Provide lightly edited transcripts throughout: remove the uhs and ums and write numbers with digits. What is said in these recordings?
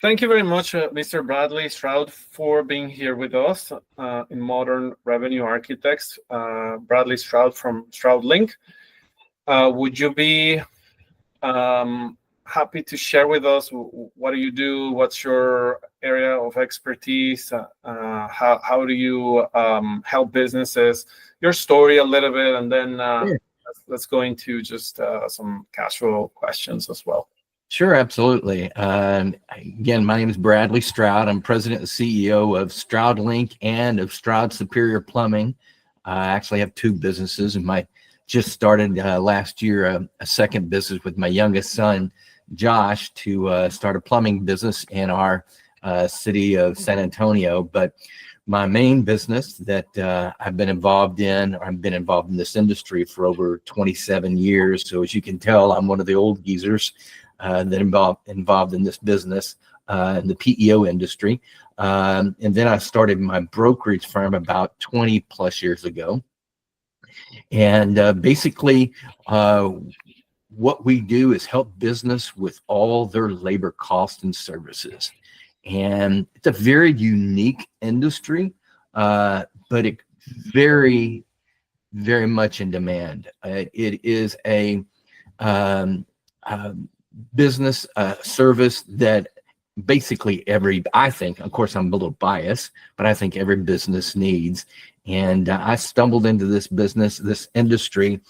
Thank you very much, Mr. Bradley Stroud, for being here with us in Modern Revenue Architects. Bradley Stroud from Stroud Link. Would you be happy to share with us what do you do? What's your area of expertise? How do you help businesses? Your story a little bit, and then let's go into just some casual questions as well. Sure, absolutely. Again, my name is Bradley Stroud. I'm president and CEO of Stroud Link and of Stroud Superior Plumbing. I actually have two businesses, and just started last year a second business with my youngest son, Josh, to start a plumbing business in our city of San Antonio. But my main business that I've been involved in this industry for over 27 years. So as you can tell, I'm one of the old geezers that involved in this business in the PEO industry. And then I started my brokerage firm about 20 plus years ago. And basically, what we do is help business with all their labor costs and services. And it's a very unique industry, but it's very, very much in demand. It is a business service that basically I think, of course, I'm a little biased, but I think every business needs. And I stumbled into this industry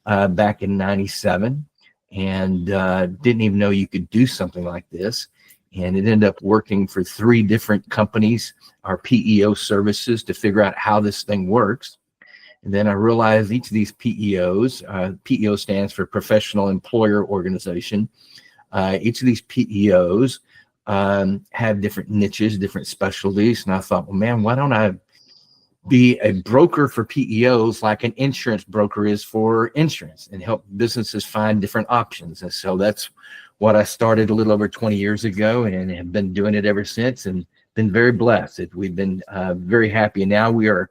back in '97, and didn't even know you could do something like this. And it ended up working for 3 different companies, our PEO services, to figure out how this thing works. And then I realized each of these PEOs, PEO stands for Professional Employer Organization. Each of these PEOs have different niches, different specialties. And I thought, well, man, why don't I be a broker for PEOs like an insurance broker is for insurance, and help businesses find different options? And so that's what I started a little over 20 years ago, and have been doing it ever since, and been very blessed. We've been very happy. And now we are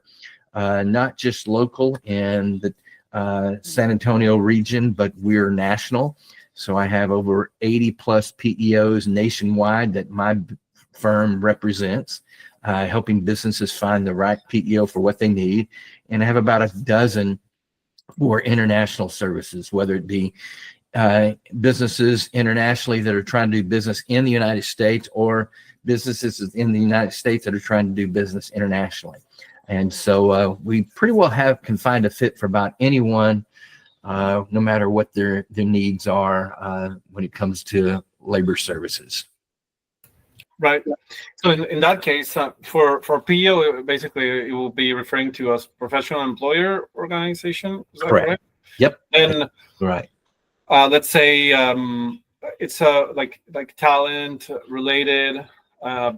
not just local in the San Antonio region, but we're national. So I have over 80 plus PEOs nationwide that my firm represents, helping businesses find the right PEO for what they need. And I have about a dozen for international services, whether it be businesses internationally that are trying to do business in the United States, or businesses in the United States that are trying to do business internationally. And so we pretty well can find a fit for about anyone, no matter what their needs are when it comes to labor services. Right. So in that case, for PEO, basically it will be referring to as Professional Employer Organization. Is that correct? Yep. And right. Let's say it's like talent related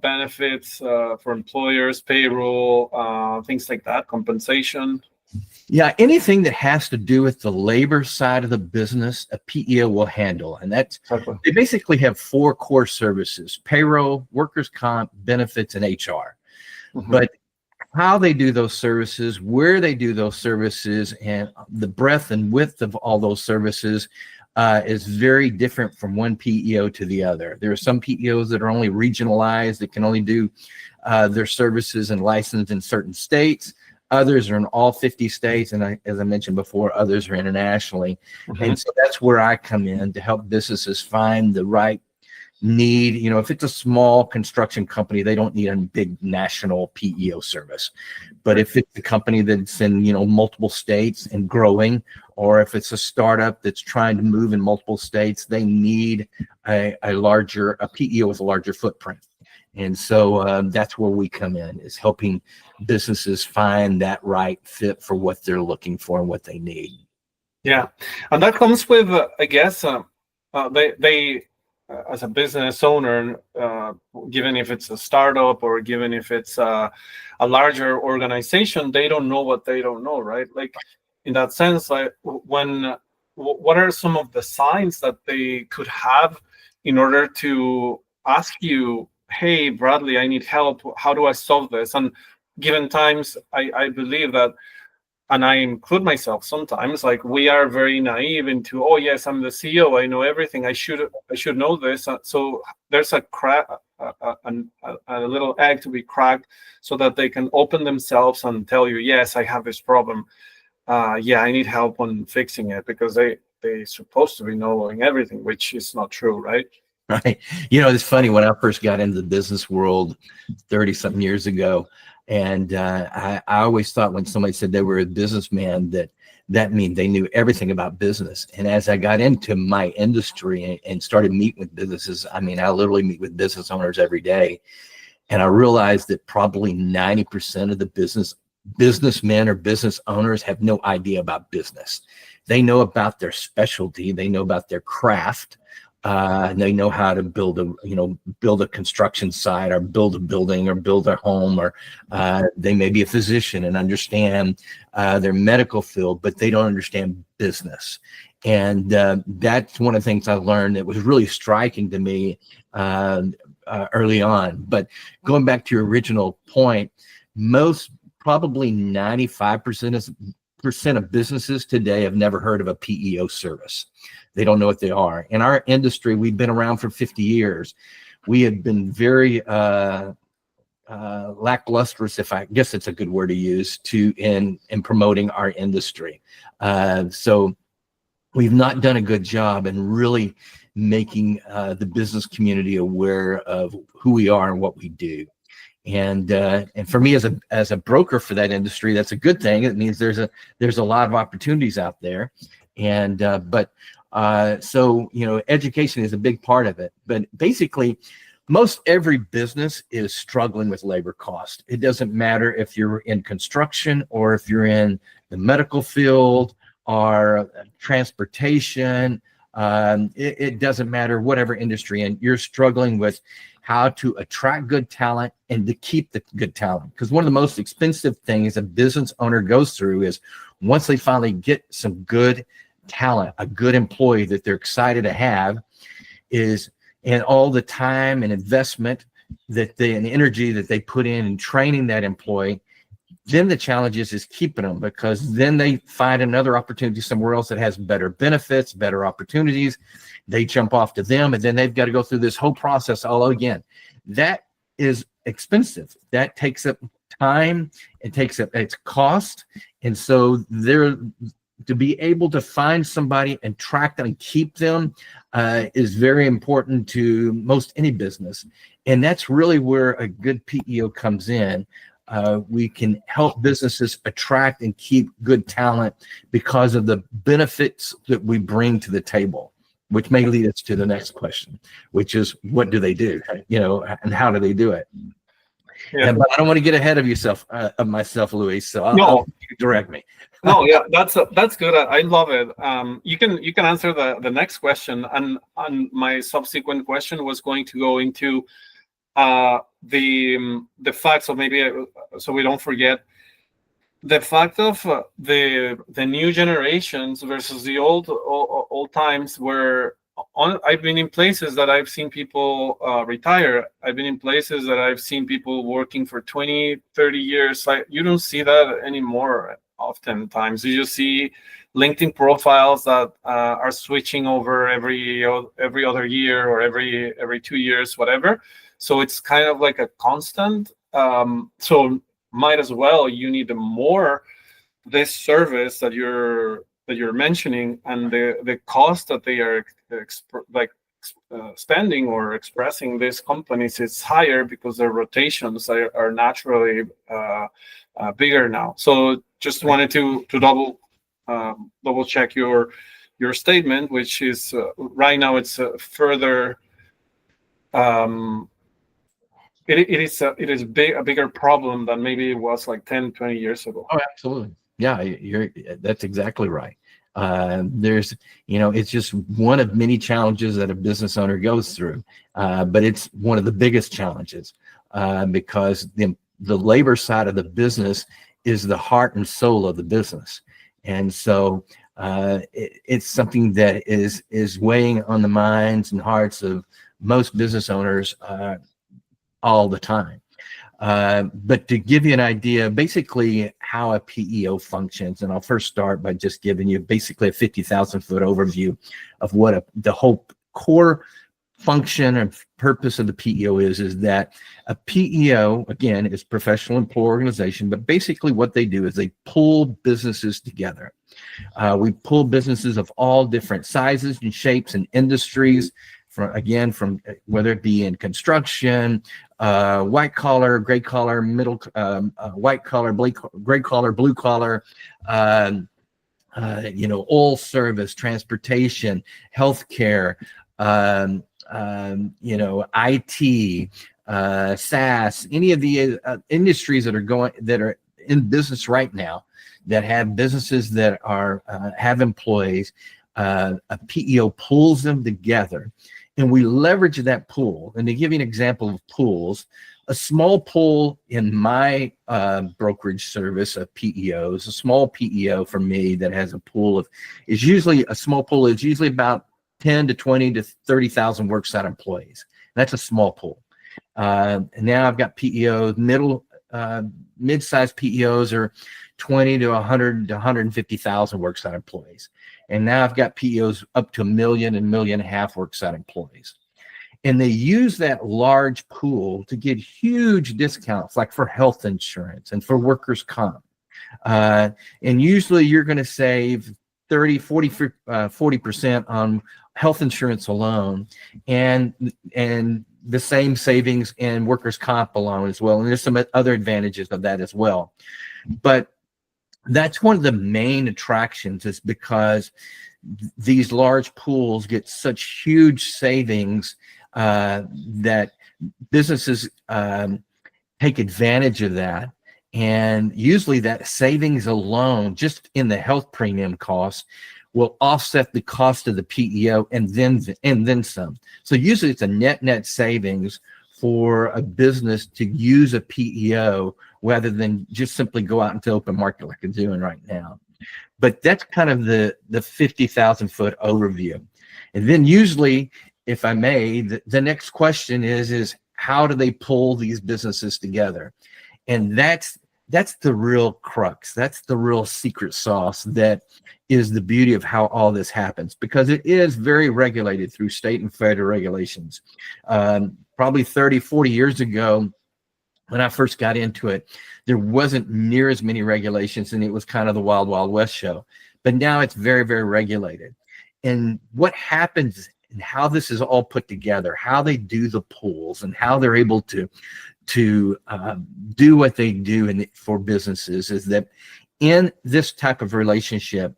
benefits for employers, payroll, things like that, compensation. Yeah, anything that has to do with the labor side of the business, a PEO will handle. And that's They basically have 4 core services: payroll, workers' comp, benefits, and HR. Mm-hmm. But how they do those services, where they do those services, and the breadth and width of all those services is very different from one PEO to the other. There are some PEOs that are only regionalized, that can only do their services and licensed in certain states. Others are in all 50 states, and as I mentioned before, others are internationally. Mm-hmm. And so that's where I come in to help businesses find the right need. You know, if it's a small construction company, they don't need a big national PEO service. But if it's a company that's in, multiple states and growing, or if it's a startup that's trying to move in multiple states, they need a PEO with a larger footprint. And so that's where we come in, is helping businesses find that right fit for what they're looking for and what they need. Yeah, and that comes with, I guess, they as a business owner, given if it's a startup or given if it's a larger organization, they don't know what they don't know, right? Like in that sense, like what are some of the signs that they could have in order to ask you, hey, Bradley, I need help. How do I solve this? And given times, I believe that, and I include myself sometimes, like we are very naive into, oh yes, I'm the CEO, I know everything, I should know this. So there's a a little egg to be cracked so that they can open themselves and tell you, yes, I have this problem. Yeah, I need help on fixing it, because they're supposed to be knowing everything, which is not true, right? Right. You know, it's funny, when I first got into the business world 30 something years ago, and I always thought when somebody said they were a businessman, that means they knew everything about business. And as I got into my industry and started meeting with businesses, I mean, I literally meet with business owners every day. And I realized that probably 90% of the businessmen or business owners have no idea about business. They know about their specialty. They know about their craft. And they know how to build a construction site, or build a building, or build a home, or they may be a physician and understand their medical field, but they don't understand business. And that's one of the things I learned that was really striking to me early on. But going back to your original point, probably 95% of businesses today have never heard of a PEO service. They don't know what they are. In our industry, we've been around for 50 years. We have been very lacklustrous, if I guess it's a good word to use, in promoting our industry. So we've not done a good job in really making the business community aware of who we are and what we do. And for me as a broker for that industry, that's a good thing. It means there's a lot of opportunities out there. And so, you know, education is a big part of it. But basically, most every business is struggling with labor cost. It doesn't matter if you're in construction, or if you're in the medical field, or transportation. It doesn't matter, whatever industry, and you're struggling with how to attract good talent and to keep the good talent. Because one of the most expensive things a business owner goes through is, once they finally get some good talent, a good employee that they're excited to have, and all the time and investment and energy that they put in training that employee, then the challenge is keeping them, because then they find another opportunity somewhere else that has better benefits, better opportunities. They jump off to them, and then they've got to go through this whole process all again. That is expensive. That takes up time. It takes up its cost. And so to be able to find somebody and track them and keep them is very important to most any business. And that's really where a good PEO comes in. We can help businesses attract and keep good talent because of the benefits that we bring to the table, which may lead us to the next question, which is, what do they do? You know, and how do they do it? Yeah. But I don't want to get ahead of myself, Luis. So I'll direct me. No, yeah, that's good. I love it. You can answer the next question, and my subsequent question was going to go into the fact, so maybe so we don't forget, the fact of the new generations versus the old times, where I've been in places that I've seen people retire. I've been in places that I've seen people working for 20, 30 years. You don't see that anymore. Oftentimes, you just see LinkedIn profiles that are switching over every other year, or every 2 years, whatever. So it's kind of like a constant. So might as well, you need more this service that you're mentioning, and the cost that they are spending or expressing, these companies, is higher because their rotations are naturally bigger now. So just wanted to double check your statement, which is right now it's further. It is a bigger problem than maybe it was like 10, 20 years ago. Oh, absolutely. Yeah, that's exactly right. It's just one of many challenges that a business owner goes through, but it's one of the biggest challenges because the labor side of the business is the heart and soul of the business. And so it's something that is weighing on the minds and hearts of most business owners all the time. But to give you an idea, basically how a PEO functions, and I'll first start by just giving you basically a 50,000 foot overview of what the whole core function and purpose of the PEO is that a PEO, again, is professional employee organization, but basically what they do is they pull businesses together. We pull businesses of all different sizes and shapes and industries, from whether it be in construction, white collar, gray collar, middle, white collar, gray collar, blue collar, oil service, transportation, healthcare, IT, SaaS, any of the industries that are in business right now, that have businesses that are have employees. A PEO pulls them together, and we leverage that pool. And to give you an example of pools, a small pool in my brokerage service of PEOs, a small PEO for me that has a pool is usually about 10 to 20 to 30,000 worksite employees. That's a small pool. And now I've got PEOs, mid-sized PEOs are 20 to 100 to 150,000 worksite employees. And now I've got PEOs up to 1 million and 1.5 million worksite employees. And they use that large pool to get huge discounts, like for health insurance and for workers' comp. And usually you're going to save 40% on health insurance alone, and the same savings in workers' comp alone as well. And there's some other advantages of that as well. But that's one of the main attractions, is because these large pools get such huge savings that businesses take advantage of that. And usually that savings alone, just in the health premium cost, will offset the cost of the PEO and then some. So usually it's a net savings for a business to use a PEO rather than just simply go out into the open market like they're doing right now. But that's kind of the 50,000 foot overview. And then usually, if I may, the next question is how do they pull these businesses together? And that's the real crux. That's the real secret sauce that is the beauty of how all this happens, because it is very regulated through state and federal regulations. Probably 30, 40 years ago, when I first got into it, there wasn't near as many regulations, and it was kind of the Wild Wild West show. But now it's very, very regulated. And what happens and how this is all put together, how they do the pools and how they're able to do what they do for businesses, is that in this type of relationship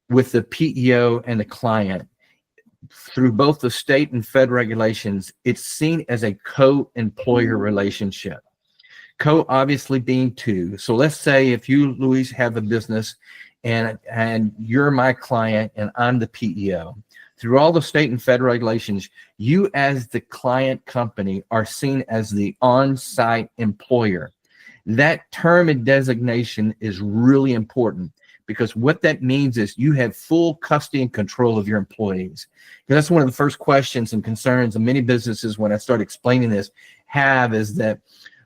with the PEO and the client, through both the state and federal regulations, it's seen as a co-employer relationship. Co obviously being two. So let's say if you, Luis, have a business and you're my client and I'm the PEO. Through all the state and federal regulations, you as the client company are seen as the on-site employer. That term and designation is really important, because what that means is you have full custody and control of your employees. And that's one of the first questions and concerns of many businesses when I start explaining this is that,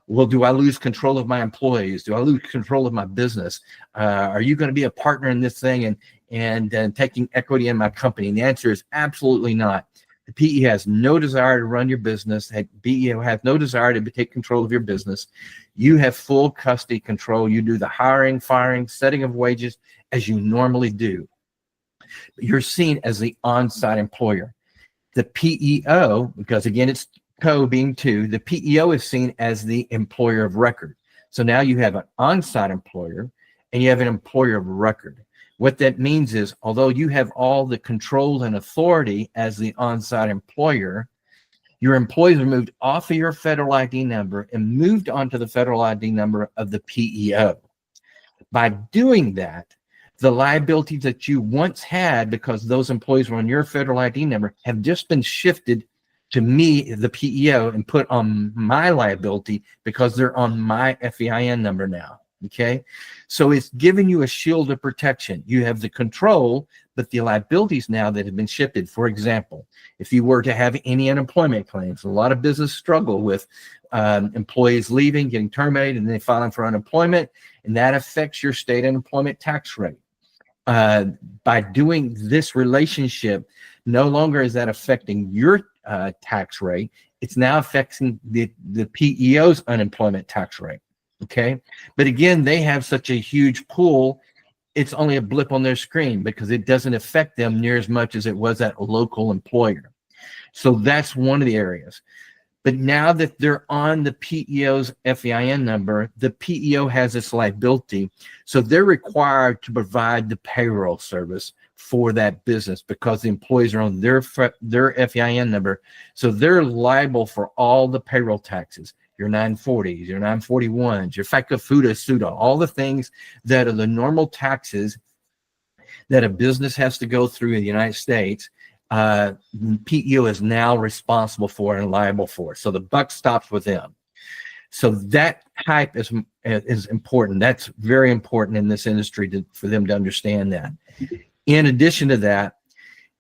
well, do I lose control of my employees? Do I lose control of my business? Are you going to be a partner in this thing and taking equity in my company? And the answer is absolutely not. The PEO has no desire to run your business. The PEO has no desire to take control of your business. You have full custody control. You do the hiring, firing, setting of wages as you normally do. You're seen as the on-site employer. The PEO, because again, it's co being two, the PEO is seen as the employer of record. So now you have an on-site employer and you have an employer of record. What that means is, although you have all the control and authority as the on-site employer, your employees are moved off of your federal ID number and moved onto the federal ID number of the PEO. By doing that, the liabilities that you once had, because those employees were on your federal ID number, have just been shifted to me, the PEO, and put on my liability because they're on my FEIN number now. Okay, so it's giving you a shield of protection. You have the control, but the liabilities now that have been shifted. For example, if you were to have any unemployment claims, a lot of business struggle with employees leaving, getting terminated, and then filing for unemployment, and that affects your state unemployment tax rate. By doing this relationship, no longer is that affecting your tax rate. It's now affecting the PEO's unemployment tax rate. Okay. But again, they have such a huge pool. It's only a blip on their screen because it doesn't affect them near as much as it was that local employer. So that's one of the areas. But now that they're on the PEO's FEIN number, the PEO has this liability. So they're required to provide the payroll service for that business because the employees are on their FEIN number. So they're liable for all the payroll taxes, your 940s, your 941s, your FICA, FUTA, SUTA, all the things that are the normal taxes that a business has to go through in the United States. PEO is now responsible for and liable for. So the buck stops with them. So that type is important. That's very important in this industry for them to understand that. In addition to that,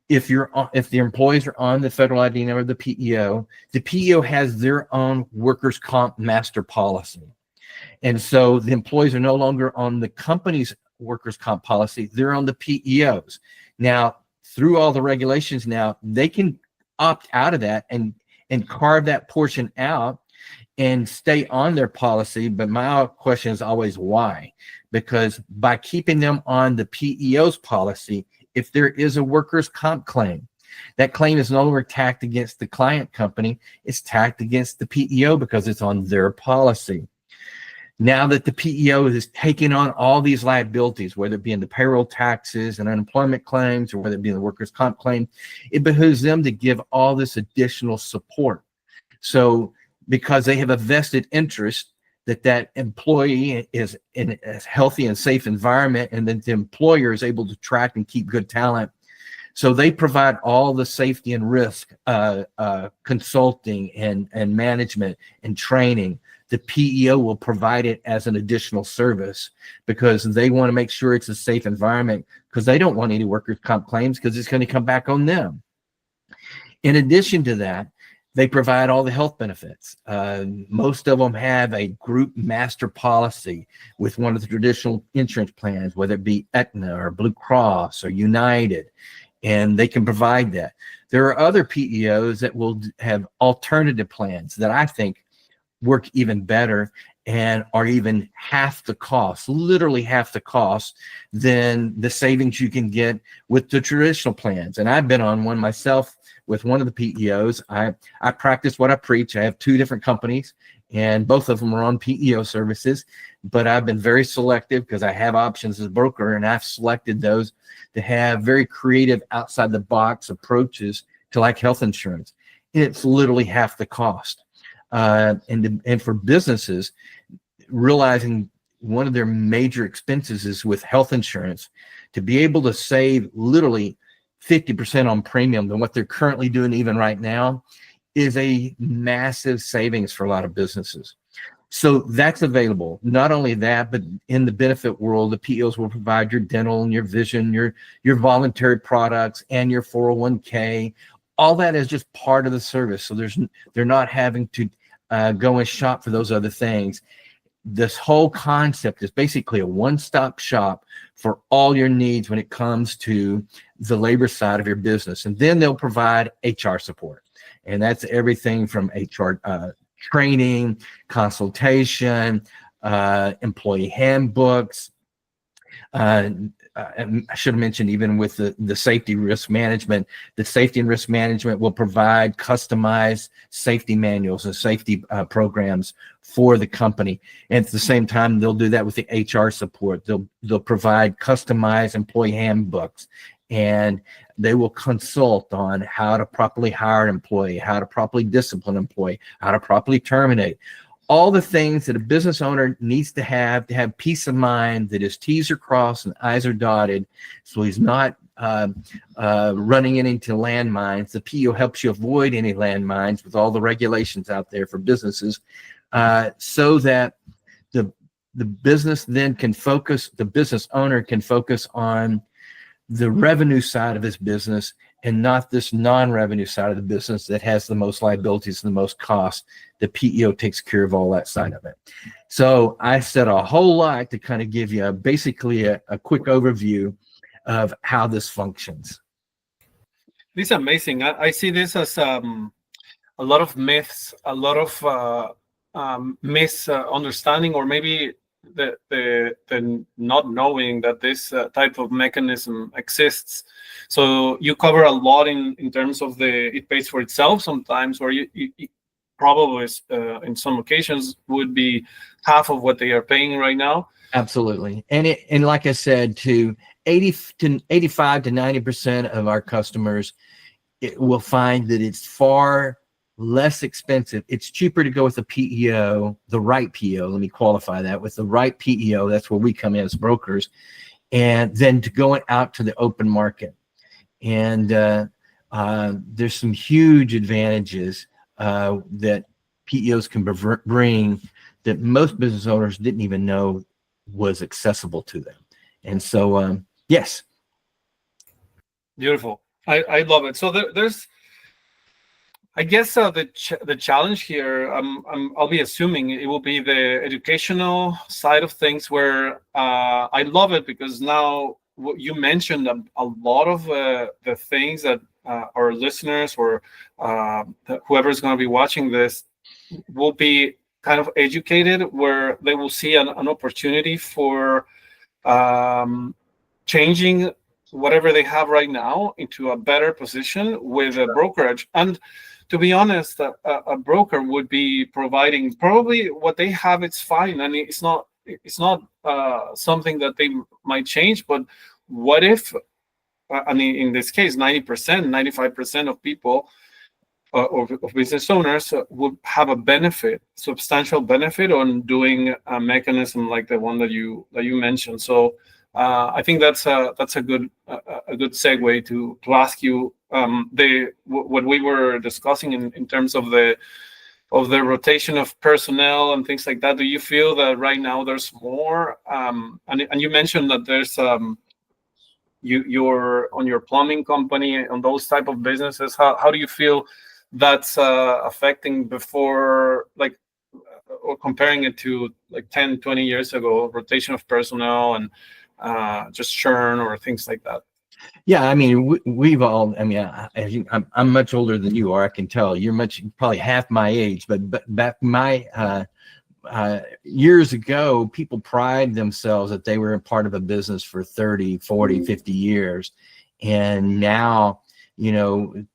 if the employees are on the federal ID number of the PEO has their own workers' comp master policy. And so the employees are no longer on the company's workers' comp policy. They're on the PEO's. Now, through all the regulations now, they can opt out of that and carve that portion out and stay on their policy. But my question is always why? Because by keeping them on the PEO's policy, if there is a workers' comp claim, that claim is no longer tacked against the client company. It's tacked against the PEO because it's on their policy. Now that the PEO is taking on all these liabilities, whether it be in the payroll taxes and unemployment claims, or whether it be in the workers' comp claim, it behooves them to give all this additional support. So because they have a vested interest that employee is in a healthy and safe environment, and that the employer is able to attract and keep good talent. So they provide all the safety and risk consulting and management and training. The PEO will provide it as an additional service because they want to make sure it's a safe environment, because they don't want any workers' comp claims because it's going to come back on them. In addition to that, they provide all the health benefits. Most of them have a group master policy with one of the traditional insurance plans, whether it be Aetna or Blue Cross or United, and they can provide that. There are other PEOs that will have alternative plans that I think work even better and are even half the cost, literally half the cost than the savings you can get with the traditional plans. And I've been on one myself with one of the PEOs. I practice what I preach. I have two different companies and both of them are on PEO services, but I've been very selective because I have options as a broker, and I've selected those to have very creative outside the box approaches to like health insurance. It's literally half the cost. And for businesses, realizing one of their major expenses is with health insurance, to be able to save literally 50% on premium than what they're currently doing even right now is a massive savings for a lot of businesses. So that's available. Not only that, but in the benefit world, the PEOs will provide your dental and your vision, your voluntary products, and your 401k. All that is just part of the service. So they're not having to go and shop for those other things. This whole concept is basically a one-stop shop for all your needs when it comes to the labor side of your business. And then they'll provide HR support. And that's everything from HR training, consultation, employee handbooks. I should have mentioned, even with the safety risk management, the safety and risk management will provide customized safety manuals and safety programs for the company. And at the same time, they'll do that with the HR support. They'll provide customized employee handbooks, and they will consult on how to properly hire an employee, how to properly discipline an employee, how to properly terminate. All the things that a business owner needs to have peace of mind that his T's are crossed and I's are dotted, so he's not running into landmines. The PEO helps you avoid any landmines with all the regulations out there for businesses, so that the business then can focus, the business owner can focus on the revenue side of his business and not this non-revenue side of the business that has the most liabilities and the most cost. The PEO takes care of all that side of it. So I said a whole lot to kind of give you basically a quick overview of how this functions. This is amazing. I see this as a lot of myths, a lot of misunderstanding, or maybe the not knowing that this type of mechanism exists. So you cover a lot in terms of it pays for itself sometimes, or you probably in some occasions would be half of what they are paying right now. Absolutely. And like I said, to 85 to 90% of our customers, it will find that it's far less expensive. It's cheaper to go with a PEO, the right PEO. Let me qualify that with the right PEO. That's where we come in as brokers, and then to go out to the open market. And there's some huge advantages that PEOs can bring that most business owners didn't even know was accessible to them. And so, yes. Beautiful. I love it. So there's, I guess the challenge here, I'll be assuming it will be the educational side of things, where I love it because now what you mentioned a lot of the things that our listeners or whoever's going to be watching this will be kind of educated, where they will see an opportunity for changing whatever they have right now into a better position with a brokerage. And to be honest, a broker would be providing probably what they have. It's fine, and it's not something that they might change. But what if, I mean, in this case, 90%, 95% of people of business owners would have a substantial benefit on doing a mechanism like the one that you mentioned. So I think that's a good segue to ask you what we were discussing in terms of the rotation of personnel and things like that. Do you feel that right now there's more? And you mentioned that there's you're on your plumbing company, on those type of businesses. How do you feel that's affecting before, like, or comparing it to like 10, 20 years ago, rotation of personnel and just churn or things like that? Yeah, I mean, we've all, I mean, I'm much older than you are. I can tell you're probably half my age, but back my years ago, people pride themselves that they were a part of a business for 30, 40, 50 years. And now, you know,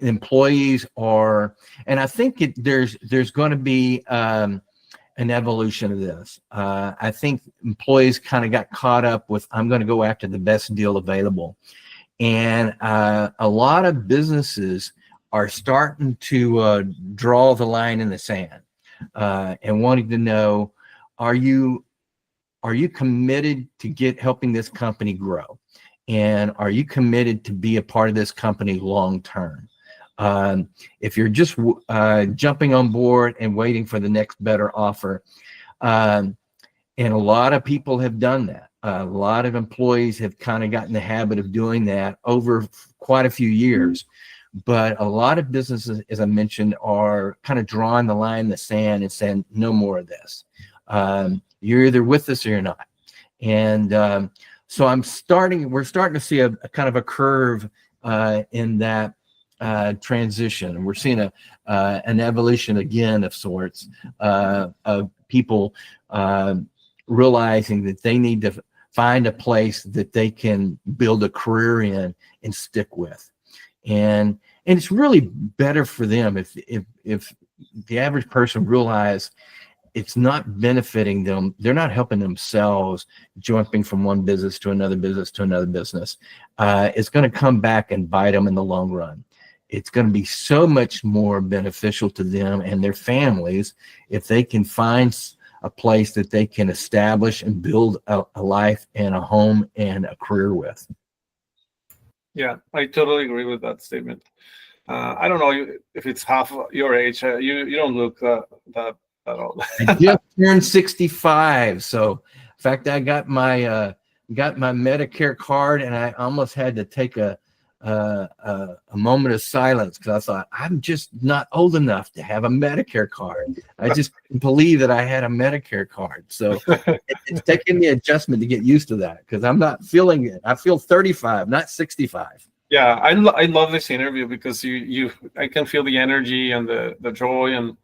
employees are, and I think there's going to be an evolution of this. I think employees kind of got caught up with, I'm going to go after the best deal available. And a lot of businesses are starting to draw the line in the sand and wanting to know, are you committed to helping this company grow? And are you committed to be a part of this company long term? If you're just jumping on board and waiting for the next better offer, and a lot of people have done that. A lot of employees have kind of gotten the habit of doing that over quite a few years. But a lot of businesses, as I mentioned, are kind of drawing the line in the sand and saying, no more of this. You're either with us or you're not. And so we're starting to see a kind of a curve in that transition. We're seeing an evolution again of sorts of people realizing that they need to find a place that they can build a career in and stick with. And it's really better for them if the average person realize it's not benefiting them. They're not helping themselves jumping from one business to another business to another business. It's going to come back and bite them in the long run. It's going to be so much more beneficial to them and their families if they can find a place that they can establish and build a life and a home and a career with. Yeah, I totally agree with that statement. I don't know if it's half your age. You don't look that old. I just turned 65. So, in fact, I got my Medicare card, and I almost had to take a moment of silence because I thought, I'm just not old enough to have a Medicare card. I just couldn't believe that I had a Medicare card. So it's taking me adjustment to get used to that because I'm not feeling it. I feel 35, not 65. Yeah, I love this interview because I can feel the energy and the joy, and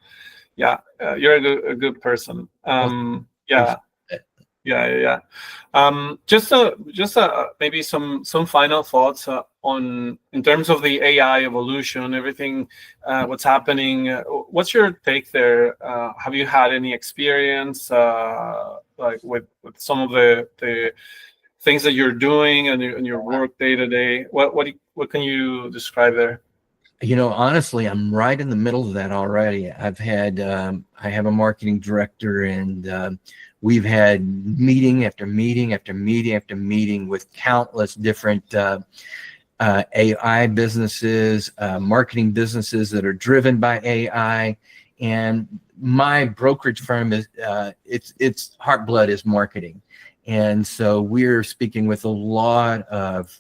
yeah, you're a good person. Well, Yeah, appreciate it. yeah. Just maybe some final thoughts on in terms of the AI evolution, everything, what's happening. What's your take there? Have you had any experience like with some of the things that you're doing and your work day to day? What can you describe there? Honestly, I'm right in the middle of that already. I have a marketing director, and we've had meeting after meeting after meeting after meeting with countless different AI businesses, marketing businesses that are driven by AI. And my brokerage firm is its heartblood is marketing, and so we're speaking with a lot of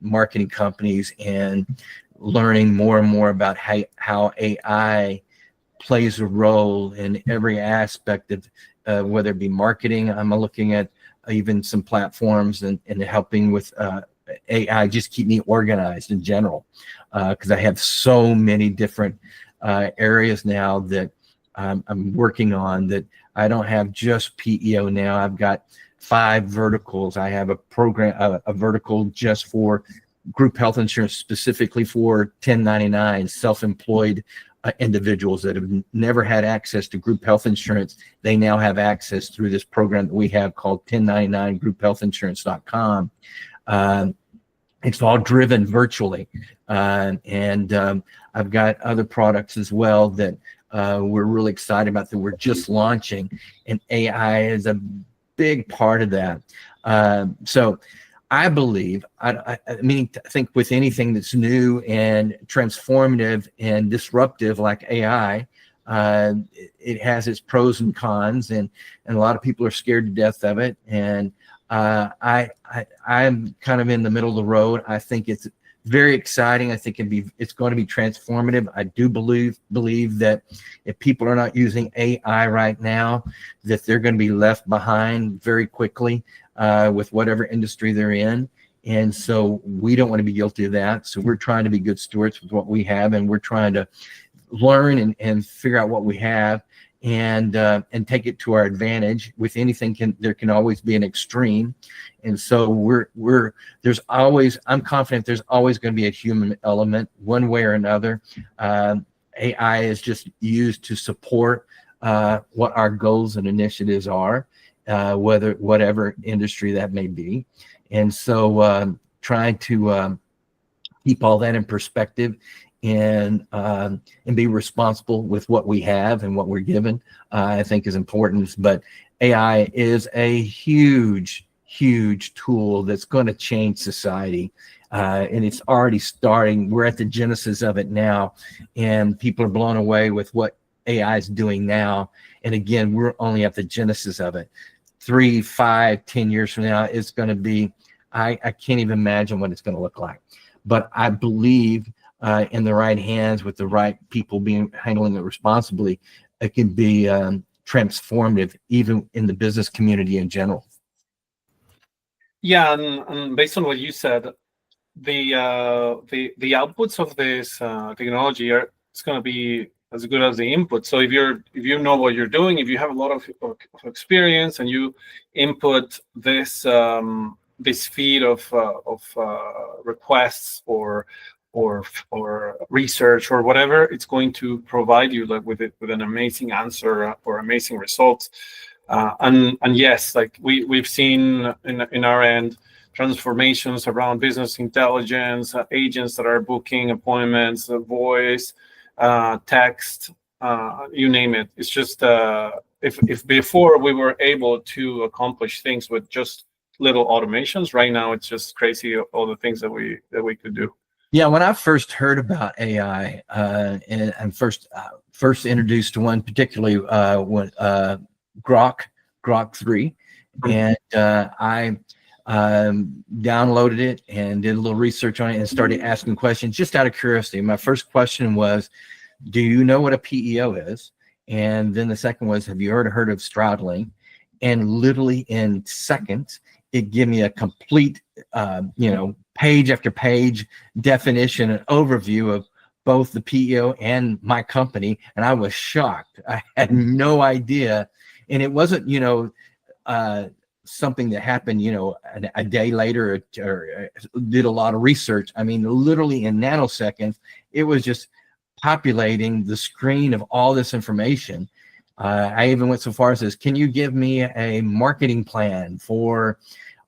marketing companies and learning more and more about how AI plays a role in every aspect of whether it be marketing. I'm looking at even some platforms and helping with AI, just keep me organized in general, because I have so many different areas now that I'm working on, that I don't have just PEO now. I've got 5 verticals. I have a program, a vertical just for group health insurance, specifically for 1099 self-employed individuals that have never had access to group health insurance. They now have access through this program that we have called 1099grouphealthinsurance.com. It's all driven virtually. And I've got other products as well that we're really excited about that we're just launching, and AI is a big part of that. So I believe, I think with anything that's new and transformative and disruptive like AI, it has its pros and cons, and a lot of people are scared to death of it. And I'm kind of in the middle of the road. I think it's very exciting. I think it's going to be transformative. I do believe that if people are not using AI right now, that they're going to be left behind very quickly with whatever industry they're in. And so we don't want to be guilty of that. So we're trying to be good stewards with what we have, and we're trying to learn and figure out what we have, and take it to our advantage. With anything, there can always be an extreme, and so I'm confident there's always going to be a human element one way or another. AI is just used to support what our goals and initiatives are, whatever industry that may be. And so trying to keep all that in perspective, and be responsible with what we have and what we're given, I think is important. But AI is a huge tool that's going to change society, and it's already starting. We're at the genesis of it now, and people are blown away with what AI is doing now. And again, we're only at the genesis of it. 3, 5, 10 years from now, it's going to be, I can't even imagine what it's going to look like. But I believe in the right hands, with the right people handling it responsibly, it can be transformative, even in the business community in general. Yeah, and based on what you said, the outputs of this technology it's going to be as good as the input. So if you know what you're doing, if you have a lot of experience, and you input this this feed of requests or research or whatever, it's going to provide you with an amazing answer or amazing results. And yes, like we've seen in our end, transformations around business intelligence, agents that are booking appointments, voice, text, you name it. It's just if before we were able to accomplish things with just little automations, right now it's just crazy, all the things that we could do. Yeah, when I first heard about AI, and first introduced to one, particularly when Grok 3, and I downloaded it and did a little research on it and started asking questions just out of curiosity. My first question was, do you know what a PEO is? And then the second was, have you heard of Stroud? And literally in seconds, it gave me a complete, page after page definition and overview of both the PEO and my company. And I was shocked. I had no idea. And it wasn't, something that happened, a day later or did a lot of research. I mean, literally in nanoseconds, it was just populating the screen of all this information. I even went so far as says, can you give me a marketing plan for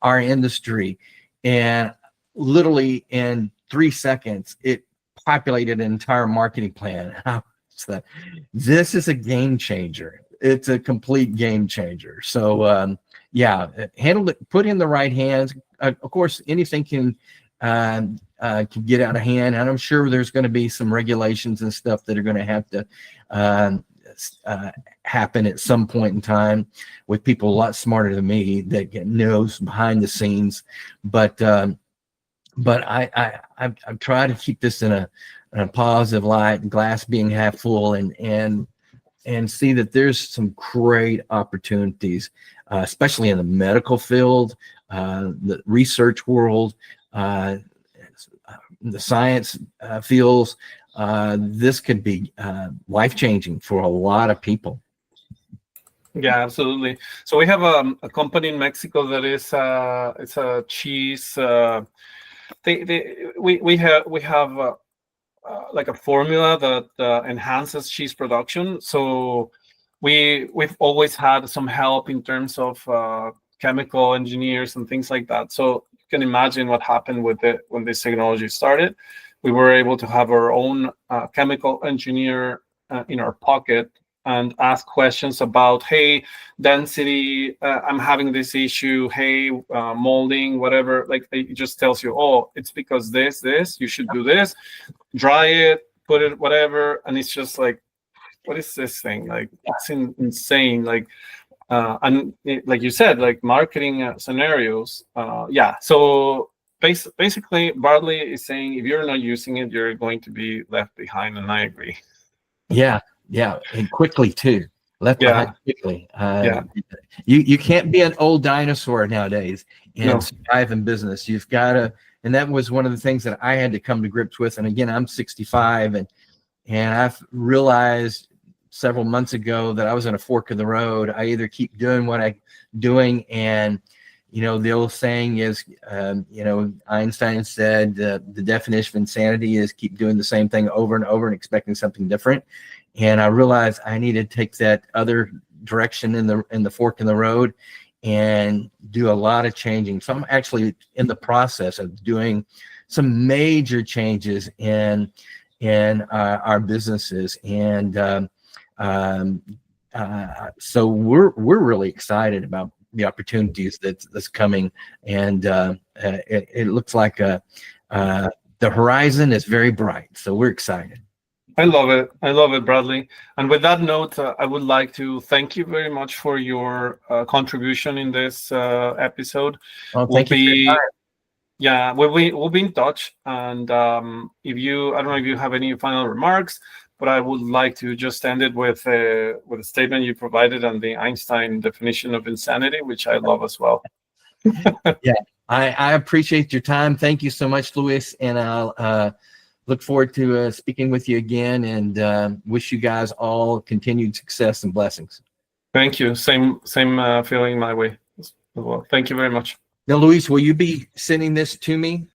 our industry? And literally in 3 seconds, it populated an entire marketing plan. This is a game changer. It's a complete game changer. So, handle it, put in the right hands. Of course, anything can get out of hand, and I'm sure there's going to be some regulations and stuff that are going to have to happen at some point in time with people a lot smarter than me that knows behind the scenes. But I've tried to keep this in a positive light, glass being half full, and see that there's some great opportunities, especially in the medical field, the research world, the science fields. This could be life-changing for a lot of people. Yeah, absolutely. So we have a company in Mexico that is it's a cheese. We have like a formula that enhances cheese production. So we've always had some help in terms of chemical engineers and things like that. So you can imagine what happened with it when this technology started. We were able to have our own chemical engineer in our pocket and ask questions about, hey, density, I'm having this issue, hey, molding, whatever. Like it just tells you, oh, it's because this, you should do this, dry it, put it, whatever. And it's just like, what is this thing? Like, it's insane. Like, and like you said, like marketing scenarios. So basically, Bartley is saying if you're not using it, you're going to be left behind. And I agree. Yeah, and quickly too. Left behind quickly. Yeah. You can't be an old dinosaur nowadays and survive in business. You've got to, and that was one of the things that I had to come to grips with. And again, I'm 65, and I've realized several months ago that I was on a fork of the road. I either keep doing what I'm doing, and the old saying is, Einstein said the definition of insanity is keep doing the same thing over and over and expecting something different. And I realized I need to take that other direction in the fork in the road and do a lot of changing. So I'm actually in the process of doing some major changes in our businesses, and so we're really excited about the opportunities that's coming, and it looks like the horizon is very bright. So we're excited. I love it, Bradley. And with that note, I would like to thank you very much for your contribution in this episode. Well, thank you for your time. Yeah, we'll be in touch. And I don't know if you have any final remarks, but I would like to just end it with a statement you provided on the Einstein definition of insanity, which I love as well. Yeah, I appreciate your time. Thank you so much, Luis. And I'll look forward to speaking with you again, and wish you guys all continued success and blessings. Thank you. Same feeling my way as well. Thank you very much. Now, Luis, will you be sending this to me?